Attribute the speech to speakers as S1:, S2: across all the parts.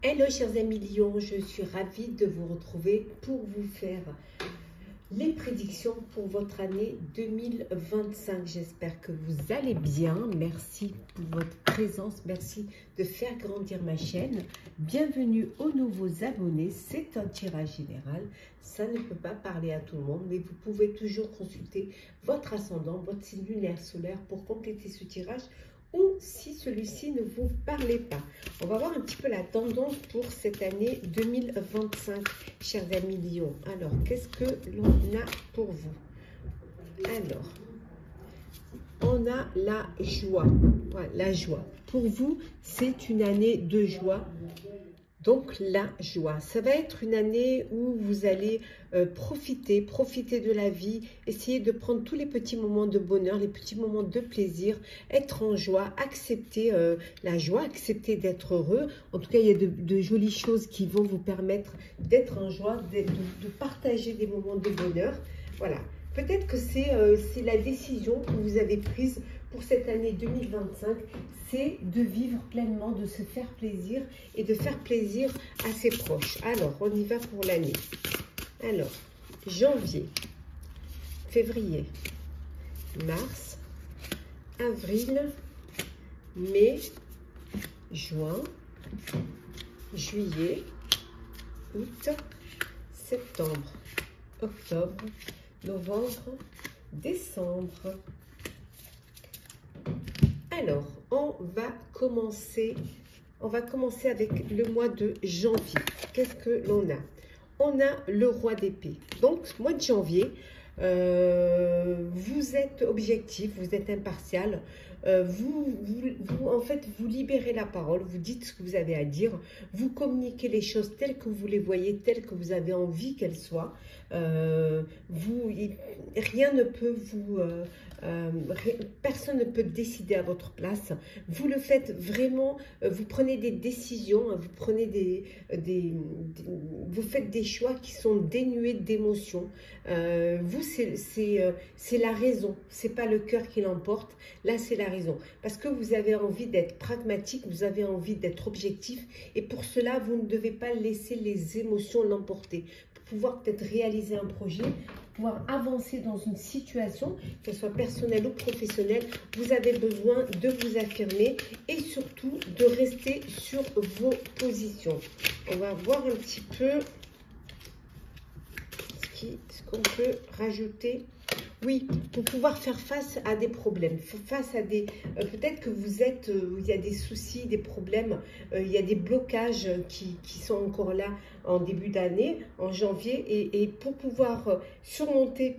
S1: Hello chers amis Lion, je suis ravie de vous retrouver pour vous faire les prédictions pour votre année 2025. J'espère que vous allez bien. Merci pour votre présence. Merci de faire grandir ma chaîne. Bienvenue aux nouveaux abonnés. C'est un tirage général. Ça ne peut pas parler à tout le monde, mais vous pouvez toujours consulter votre ascendant, votre signe lunaire solaire pour compléter ce tirage ou si celui-ci ne vous parlait pas. On va voir un petit peu la tendance pour cette année 2025, chers amis Lion. Alors, qu'est-ce que l'on a pour vous? Alors, on a la joie. Voilà, la joie. Pour vous, c'est une année de joie. Donc, la joie. Ça va être une année où vous allez profiter de la vie, essayer de prendre tous les petits moments de bonheur, les petits moments de plaisir, être en joie, accepter la joie, accepter d'être heureux. En tout cas, il y a de jolies choses qui vont vous permettre d'être en joie, de partager des moments de bonheur. Voilà. Peut-être que c'est la décision que vous avez prise pour cette année 2025, c'est de vivre pleinement, de se faire plaisir et de faire plaisir à ses proches. Alors, on y va pour l'année. Alors, janvier, février, mars, avril, mai, juin, juillet, août, septembre, octobre, novembre, décembre. Alors, on va commencer avec le mois de janvier. Qu'est-ce que l'on a? On a le roi d'épée. Donc, mois de janvier, vous êtes objectif, vous êtes impartial. En fait, vous libérez la parole, vous dites ce que vous avez à dire, vous communiquez les choses telles que vous les voyez, telles que vous avez envie qu'elles soient. Rien ne peut personne ne peut décider à votre place. Vous le faites vraiment, vous prenez des décisions, vous prenez vous faites des choix qui sont dénués d'émotions. Vous, c'est la raison, c'est pas le cœur qui l'emporte. Là, c'est la raison. Parce que vous avez envie d'être pragmatique, vous avez envie d'être objectif. Et pour cela, vous ne devez pas laisser les émotions l'emporter. Pour pouvoir peut-être réaliser un projet, pouvoir avancer dans une situation, qu'elle soit personnelle ou professionnelle, vous avez besoin de vous affirmer et surtout de rester sur vos positions. On va voir un petit peu ce qu'on peut rajouter. Oui, pour pouvoir faire face à des problèmes, face à des... peut-être que vous êtes... il y a des soucis, des problèmes, il y a des blocages qui sont encore là en début d'année, en janvier. Et pour pouvoir surmonter,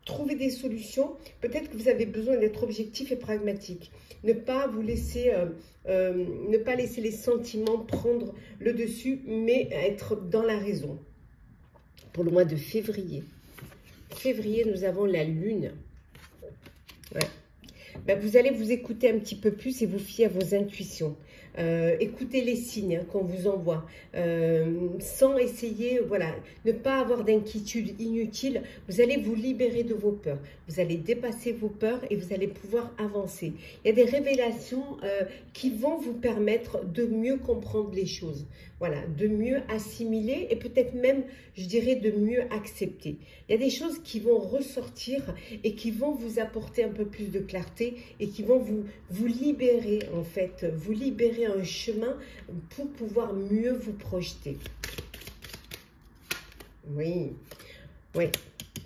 S1: trouver des solutions, peut-être que vous avez besoin d'être objectif et pragmatique. Ne pas vous laisser... ne pas laisser les sentiments prendre le dessus, mais être dans la raison. Pour le mois de février. Février, nous avons la lune. Ouais. Ben, vous allez vous écouter un petit peu plus et vous fier à vos intuitions. Écoutez les signes qu'on vous envoie, sans essayer, voilà, ne pas avoir d'inquiétude inutile. Vous allez vous libérer de vos peurs. Vous allez dépasser vos peurs et vous allez pouvoir avancer. Il y a des révélations qui vont vous permettre de mieux comprendre les choses. Voilà, de mieux assimiler et peut-être même, je dirais, de mieux accepter. Il y a des choses qui vont ressortir et qui vont vous apporter un peu plus de clarté et qui vont vous libérer, en fait, vous libérer un chemin pour pouvoir mieux vous projeter. Oui, oui.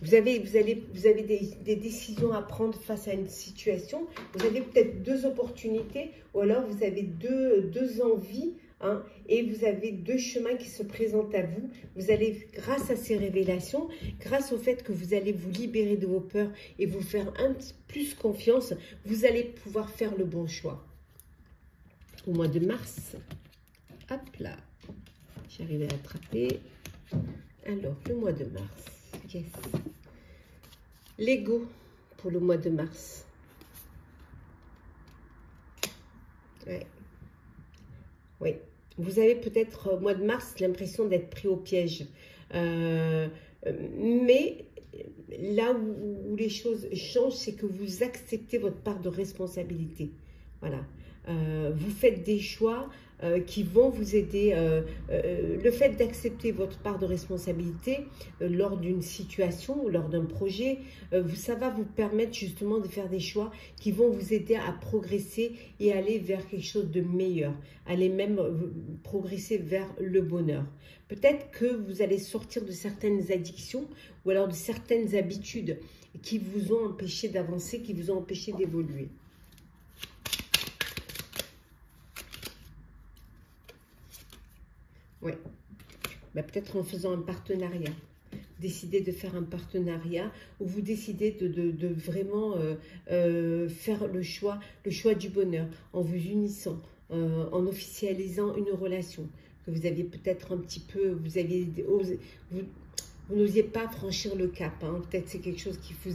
S1: Vous avez des décisions à prendre face à une situation. Vous avez peut-être deux opportunités ou alors vous avez deux envies. Hein, et vous avez deux chemins qui se présentent à vous. Vous allez, grâce à ces révélations, grâce au fait que vous allez vous libérer de vos peurs et vous faire un petit plus confiance, vous allez pouvoir faire le bon choix. Au mois de mars, hop là, j'arrive à l'attraper. Alors, le mois de mars, yes. L'ego pour le mois de mars. Ouais. Oui, vous avez peut-être au mois de mars l'impression d'être pris au piège. Mais là où les choses changent, c'est que vous acceptez votre part de responsabilité. Voilà. Vous faites des choix qui vont vous aider. Le fait d'accepter votre part de responsabilité lors d'une situation ou lors d'un projet, ça va vous permettre justement de faire des choix qui vont vous aider à progresser et aller vers quelque chose de meilleur, aller même progresser vers le bonheur. Peut-être que vous allez sortir de certaines addictions ou alors de certaines habitudes qui vous ont empêché d'avancer, qui vous ont empêché d'évoluer. Oui, ben, peut-être en faisant un partenariat. Décidez de faire un partenariat où vous décidez de vraiment faire le choix du bonheur en vous unissant, en officialisant une relation que vous aviez peut-être un petit peu, vous n'osiez pas franchir le cap, hein. Peut-être c'est quelque chose qui vous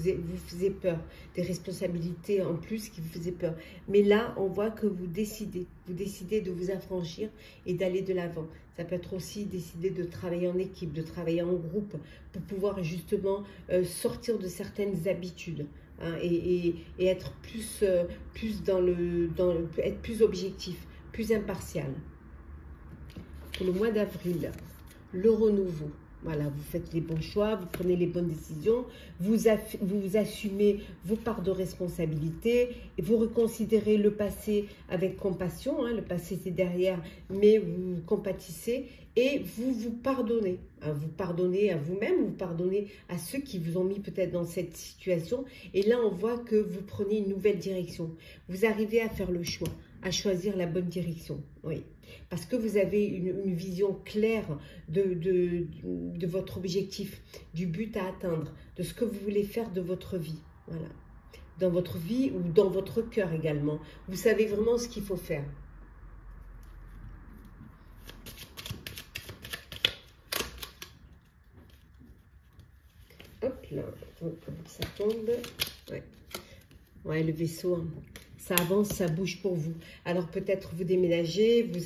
S1: faisait peur, des responsabilités en plus qui vous faisaient peur. Mais là, on voit que vous décidez de vous affranchir et d'aller de l'avant. Ça peut être aussi décider de travailler en équipe, de travailler en groupe pour pouvoir justement sortir de certaines habitudes, hein, et être plus être plus objectif, plus impartial. Pour le mois d'avril, le renouveau. Voilà, vous faites les bons choix, vous prenez les bonnes décisions, vous assumez vos parts de responsabilité et vous reconsidérez le passé avec compassion, hein, le passé c'est derrière, mais vous compatissez et vous vous pardonnez. Hein, vous pardonnez à vous-même, vous pardonnez à ceux qui vous ont mis peut-être dans cette situation. Et là, on voit que vous prenez une nouvelle direction. Vous arrivez à faire le choix, à choisir la bonne direction, oui. Parce que vous avez une vision claire de votre objectif, du but à atteindre, de ce que vous voulez faire de votre vie. Voilà. Dans votre vie ou dans votre cœur également. Vous savez vraiment ce qu'il faut faire. Hop là, ça tombe. Ouais, ouais, le vaisseau, hein. Ça avance, ça bouge pour vous. Alors peut-être vous déménagez, vous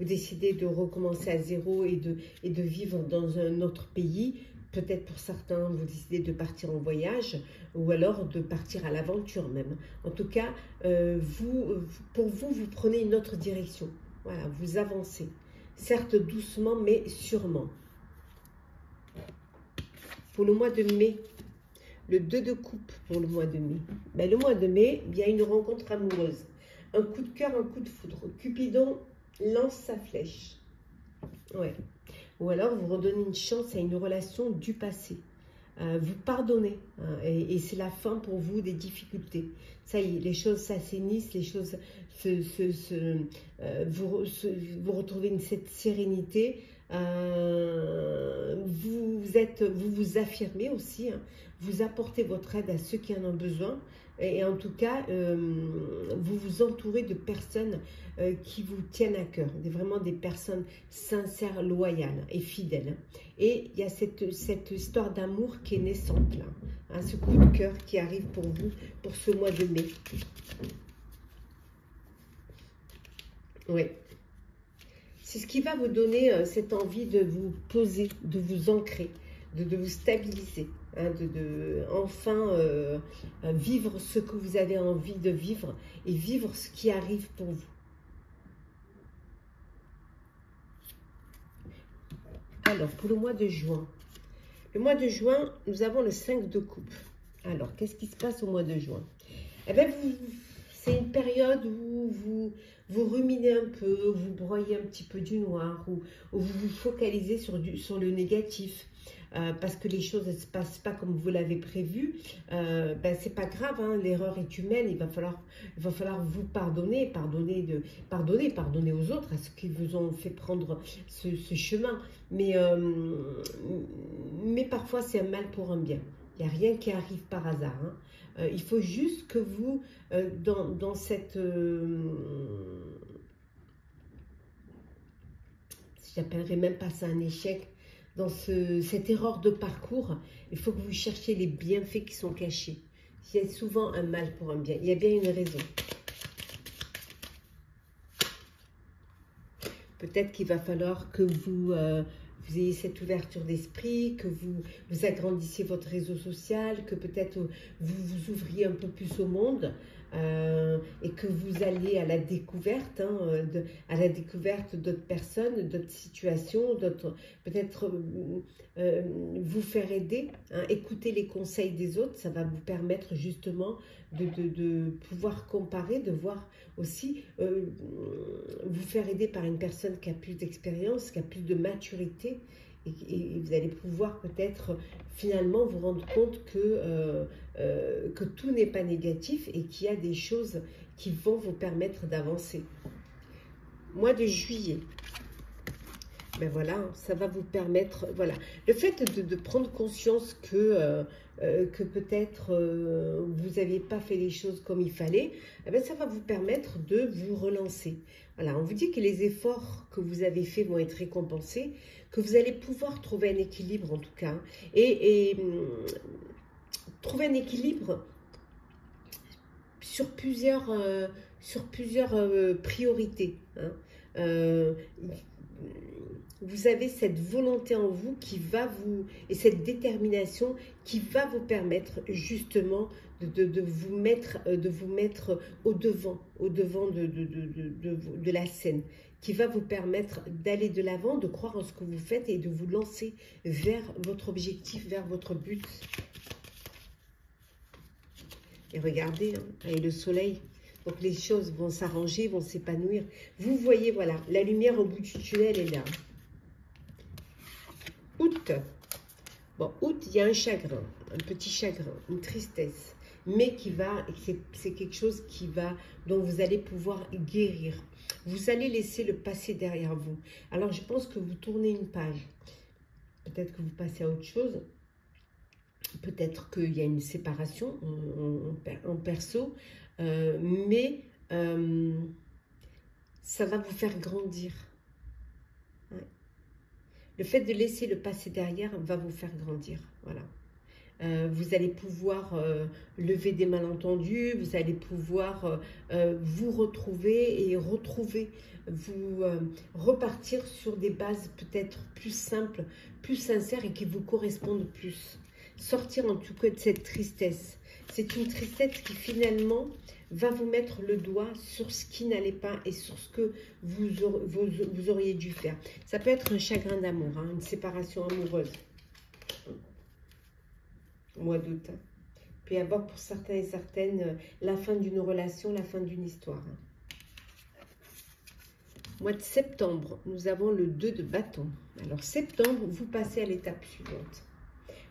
S1: décidez de recommencer à zéro et de vivre dans un autre pays. Peut-être pour certains, vous décidez de partir en voyage ou alors de partir à l'aventure même. En tout cas, pour vous, vous prenez une autre direction. Voilà, vous avancez. Certes doucement, mais sûrement. Pour le mois de mai, le 2 de coupe pour le mois de mai. Ben, le mois de mai, il y a une rencontre amoureuse. Un coup de cœur, un coup de foudre. Cupidon lance sa flèche. Ouais. Ou alors, vous redonnez une chance à une relation du passé. Vous pardonnez. Hein, et c'est la fin pour vous des difficultés. Ça y est, les choses s'assainissent, les choses vous retrouvez cette sérénité. Vous vous affirmez aussi, hein, vous apportez votre aide à ceux qui en ont besoin et en tout cas vous vous entourez de personnes qui vous tiennent à cœur, vraiment des personnes sincères, loyales et fidèles. Et il y a cette histoire d'amour qui est naissante là, hein, ce coup de cœur qui arrive pour vous pour ce mois de mai. Oui. C'est ce qui va vous donner cette envie de vous poser, de vous ancrer, de vous stabiliser, hein, de enfin vivre ce que vous avez envie de vivre et vivre ce qui arrive pour vous. Alors, pour le mois de juin. Le mois de juin, nous avons le 5 de coupe. Alors, qu'est-ce qui se passe au mois de juin? Eh bien, c'est une période où vous ruminez un peu, vous broyez un petit peu du noir, ou vous vous focalisez sur le négatif, parce que les choses ne se passent pas comme vous l'avez prévu. Ben, c'est pas grave, hein, l'erreur est humaine, il va falloir vous pardonner aux autres, à ceux qui vous ont fait prendre ce chemin. Mais parfois, c'est un mal pour un bien. Il n'y a rien qui arrive par hasard, hein. Il faut juste que vous, dans cette... j'appellerais même pas ça un échec, dans cette erreur de parcours, il faut que vous cherchiez les bienfaits qui sont cachés. Il y a souvent un mal pour un bien, il y a bien une raison. Peut-être qu'il va falloir que vous vous ayez cette ouverture d'esprit, que vous agrandissiez votre réseau social, que peut-être vous vous ouvriez un peu plus au monde. Et que vous alliez à la découverte, à la découverte d'autres personnes, d'autres situations, peut-être vous faire aider, écouter les conseils des autres, ça va vous permettre justement de pouvoir comparer, de voir aussi, vous faire aider par une personne qui a plus d'expérience, qui a plus de maturité, et vous allez pouvoir peut-être finalement vous rendre compte que tout n'est pas négatif et qu'il y a des choses qui vont vous permettre d'avancer. Mois de juillet, ben voilà, ça va vous permettre, voilà, le fait de prendre conscience que peut-être vous n'aviez pas fait les choses comme il fallait, eh ben ça va vous permettre de vous relancer. Voilà, on vous dit que les efforts que vous avez faits vont être récompensés, que vous allez pouvoir trouver un équilibre en tout cas, et trouver un équilibre sur plusieurs priorités. Vous avez cette volonté en vous qui va vous, et cette détermination qui va vous permettre justement de vous mettre au devant de la scène, qui va vous permettre d'aller de l'avant, de croire en ce que vous faites et de vous lancer vers votre objectif, vers votre but. Et regardez, et le soleil, donc les choses vont s'arranger, vont s'épanouir. Vous voyez, voilà, la lumière au bout du tunnel est là. Août. Bon, août, il y a un chagrin, un petit chagrin, une tristesse, mais qui va, c'est quelque chose dont vous allez pouvoir guérir. Vous allez laisser le passé derrière vous. Alors, je pense que vous tournez une page. Peut-être que vous passez à autre chose. Peut-être qu'il y a une séparation en perso, mais ça va vous faire grandir. Ouais. Le fait de laisser le passé derrière va vous faire grandir. Voilà. Vous allez pouvoir lever des malentendus, vous allez pouvoir vous retrouver et vous repartir sur des bases peut-être plus simples, plus sincères et qui vous correspondent plus. Sortir en tout cas de cette tristesse. C'est une tristesse qui finalement va vous mettre le doigt sur ce qui n'allait pas et sur ce que vous auriez dû faire. Ça peut être un chagrin d'amour, une séparation amoureuse. Mois d'août. Il peut y avoir pour certains et certaines la fin d'une relation, la fin d'une histoire. Mois de septembre, nous avons le 2 de bâton. Alors septembre, vous passez à l'étape suivante.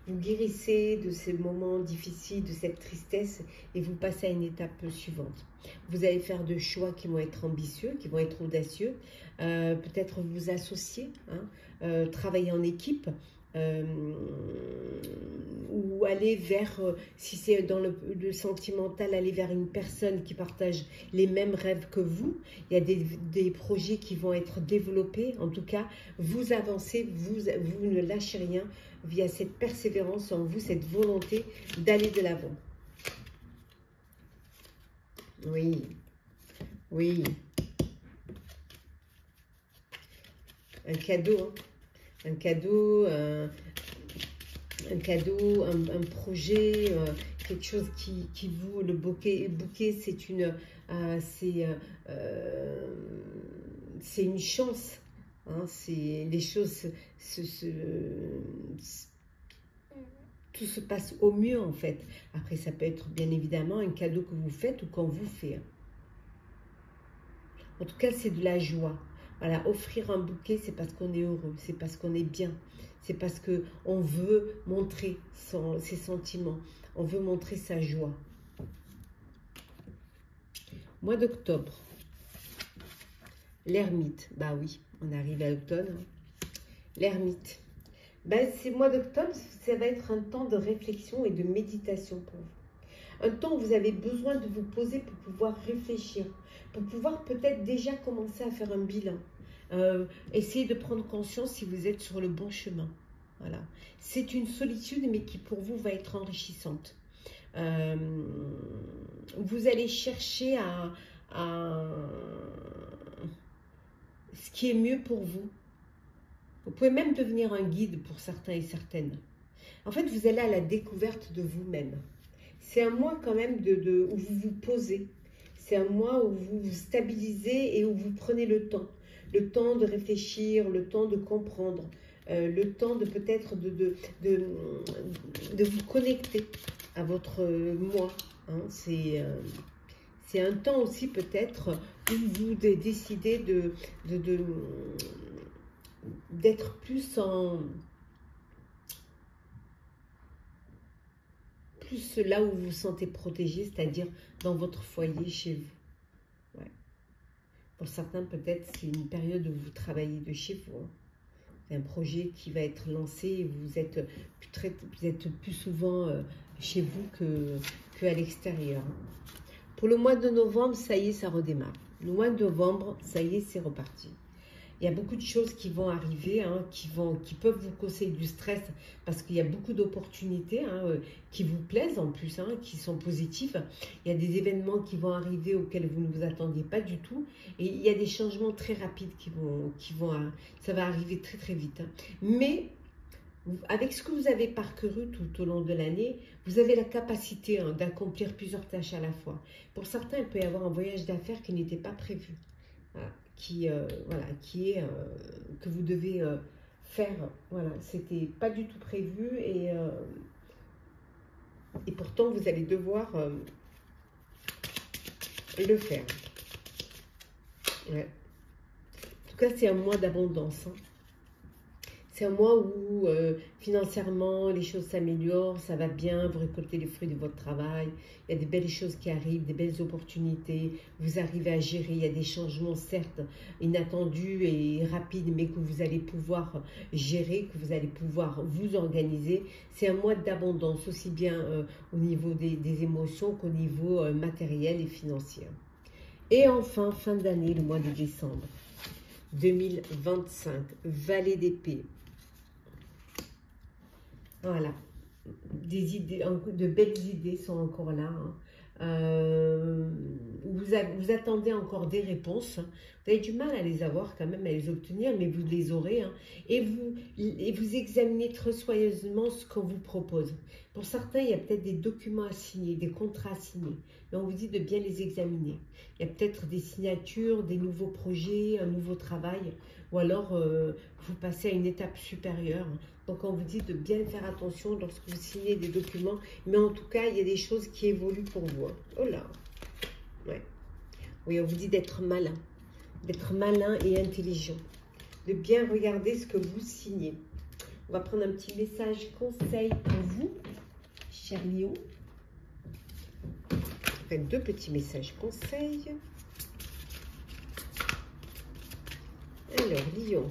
S1: Vous guérissez de ces moments difficiles, de cette tristesse, et vous passez à une étape suivante. Vous allez faire de choix qui vont être ambitieux, qui vont être audacieux. Peut-être vous associer, travailler en équipe, ou aller vers, si c'est dans le sentimental, aller vers une personne qui partage les mêmes rêves que vous. Il y a des projets qui vont être développés. En tout cas, vous avancez, vous ne lâchez rien via cette persévérance en vous, cette volonté d'aller de l'avant. Oui, oui. Un cadeau, un cadeau, un projet, quelque chose qui vous, le bouquet c'est une chance, c'est les choses, tout se passe au mieux en fait. Après ça peut être bien évidemment un cadeau que vous faites ou qu'on vous fait. En tout cas c'est de la joie. Voilà, offrir un bouquet, c'est parce qu'on est heureux, c'est parce qu'on est bien, c'est parce qu'on veut montrer ses sentiments, on veut montrer sa joie. Mois d'octobre, l'ermite, bah oui, on arrive à l'automne. L'ermite, ben, ces mois d'octobre, ça va être un temps de réflexion et de méditation pour vous. Un temps où vous avez besoin de vous poser pour pouvoir réfléchir, pour pouvoir peut-être déjà commencer à faire un bilan. Essayez de prendre conscience si vous êtes sur le bon chemin. Voilà. C'est une solitude, mais qui pour vous va être enrichissante. Vous allez chercher ce qui est mieux pour vous. Vous pouvez même devenir un guide pour certains et certaines. En fait, vous allez à la découverte de vous-même. C'est un mois quand même où vous vous posez. C'est un mois où vous vous stabilisez et où vous prenez le temps. Le temps de réfléchir, le temps de comprendre, le temps de peut-être de vous connecter à votre moi. Hein. C'est un temps aussi peut-être où vous décidez d'être plus là où vous vous sentez protégé, c'est-à-dire dans votre foyer, chez vous. Ouais. Pour certains, peut-être, c'est une période où vous travaillez de chez vous. Hein. C'est un projet qui va être lancé et vous êtes plus souvent chez vous qu'à l'extérieur. Pour le mois de novembre, ça y est, ça redémarre. Le mois de novembre, ça y est, c'est reparti. Il y a beaucoup de choses qui vont arriver, hein, qui peuvent vous causer du stress parce qu'il y a beaucoup d'opportunités qui vous plaisent en plus, qui sont positives. Il y a des événements qui vont arriver auxquels vous ne vous attendiez pas du tout. Et il y a des changements très rapides ça va arriver très très vite. Hein. Mais avec ce que vous avez parcouru tout au long de l'année, vous avez la capacité d'accomplir plusieurs tâches à la fois. Pour certains, il peut y avoir un voyage d'affaires qui n'était pas prévu. Voilà. Que vous devez faire. Voilà, c'était pas du tout prévu et pourtant vous allez devoir le faire. Ouais. En tout cas, c'est un mois d'abondance. Hein. C'est un mois où financièrement les choses s'améliorent, ça va bien, vous récoltez les fruits de votre travail, il y a des belles choses qui arrivent, des belles opportunités, vous arrivez à gérer, il y a des changements certes inattendus et rapides, mais que vous allez pouvoir gérer, que vous allez pouvoir vous organiser. C'est un mois d'abondance, aussi bien au niveau des émotions qu'au niveau matériel et financier. Et enfin, fin d'année, le mois de décembre 2025, Vallée d'épée. Voilà, des idées, de belles idées sont encore là. Hein. Vous attendez encore des réponses. Vous avez du mal à les avoir quand même, à les obtenir, mais vous les aurez. Hein. Et vous examinez très soigneusement ce qu'on vous propose. Pour certains, il y a peut-être des documents à signer, des contrats à signer. Mais on vous dit de bien les examiner. Il y a peut-être des signatures, des nouveaux projets, un nouveau travail. Ou alors, vous passez à une étape supérieure. Donc, on vous dit de bien faire attention lorsque vous signez des documents. Mais en tout cas, il y a des choses qui évoluent pour vous. Hein. Oh là. Ouais. Oui, on vous dit d'être malin. D'être malin et intelligent. De bien regarder ce que vous signez. On va prendre un petit message conseil pour vous, cher Lion. Enfin, deux petits messages conseils. Alors, Lion.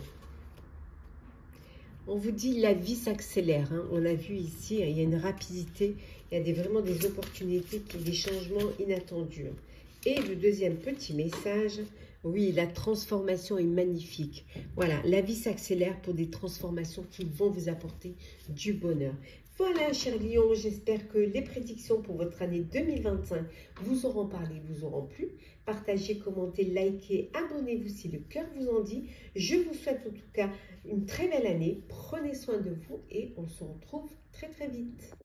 S1: On vous dit la vie s'accélère. Hein. On l'a vu ici, hein, il y a une rapidité, il y a vraiment des opportunités, des changements inattendus. Et le deuxième petit message, oui, la transformation est magnifique. Voilà, la vie s'accélère pour des transformations qui vont vous apporter du bonheur. Voilà, chers lions, j'espère que les prédictions pour votre année 2025 vous auront parlé, vous auront plu. Partagez, commentez, likez, abonnez-vous si le cœur vous en dit. Je vous souhaite en tout cas une très belle année. Prenez soin de vous et on se retrouve très très vite.